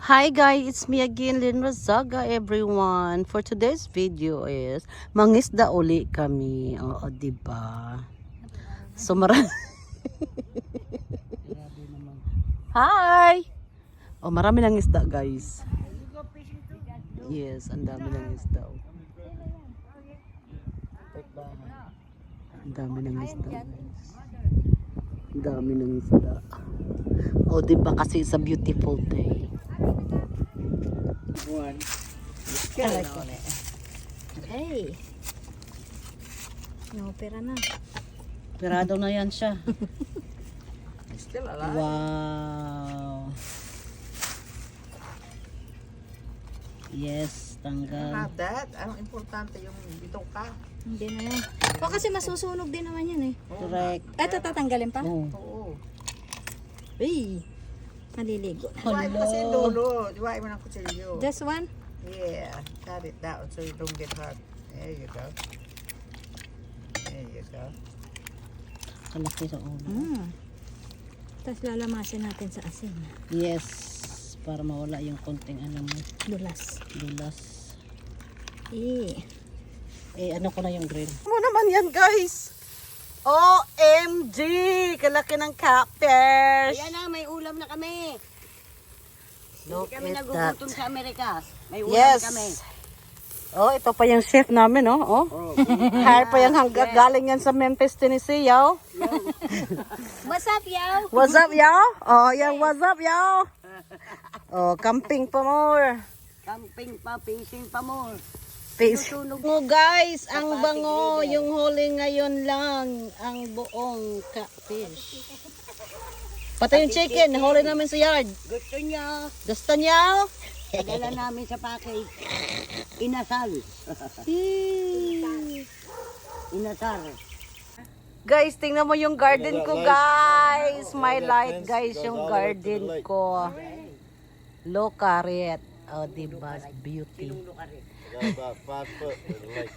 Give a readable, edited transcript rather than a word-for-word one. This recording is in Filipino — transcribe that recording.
Hi guys, it's me again, Lynn Razaga, everyone. For today's video is mangisda uli kami. Oo, diba? So Hi! Oh, marami ng isda, guys. Yes, ang dami ng isda. Ang dami ng isda, guys. Ang dami ng isda. Oh, diba kasi it's a beautiful day. One. Hey. No, pera na. Pirado na yan siya. Still alive. Wow. Yes, tanggal. Not that. Ang importante yung bito ka. Hindi na yan. O kasi masusunog din naman yan eh. Correct. Ito tatanggalin pa? Oh. Oo. Uy. Maliligo na. Iwain mo kasi yung dulo. Iwain mo ng kutsilyo. This one? Yeah. Cut it down so you don't get hurt. There you go. There you go. Kalaki sa ulo. Tapos lalamasin natin sa asin. Yes. Para mawala yung konting ano mo. Dulas. Dulas. Ano ko na yung grill. Mo naman yan, guys. OMG! Kalaki ng catfish. Ayan na, may ulam na kami. Look Hindi kami at that. nagugutom sa Amerika. May ulam Yes. kami. Oh, ito pa yung chef namin, oh. Oh. Hire pa yan galing yan sa Memphis, Tennessee, yo. What's up, yo? What's up, yo? Oh, yeah, what's up, yo? Oh, camping pa more. Camping pa, fishing pa mo. Fish. Mo guys, ang bango, yung huli ngayon lang, ang buong catfish. Pati yung chicken, huli namin sa yard. Gusto niya, Gusto niya? padala namin sa package. Inasal. Inasal. Guys, tingnan mo yung garden ko, guys. My light, guys, yung garden ko. Look at it. Oh, diba? Beauty. Got about 5 foot with a lake.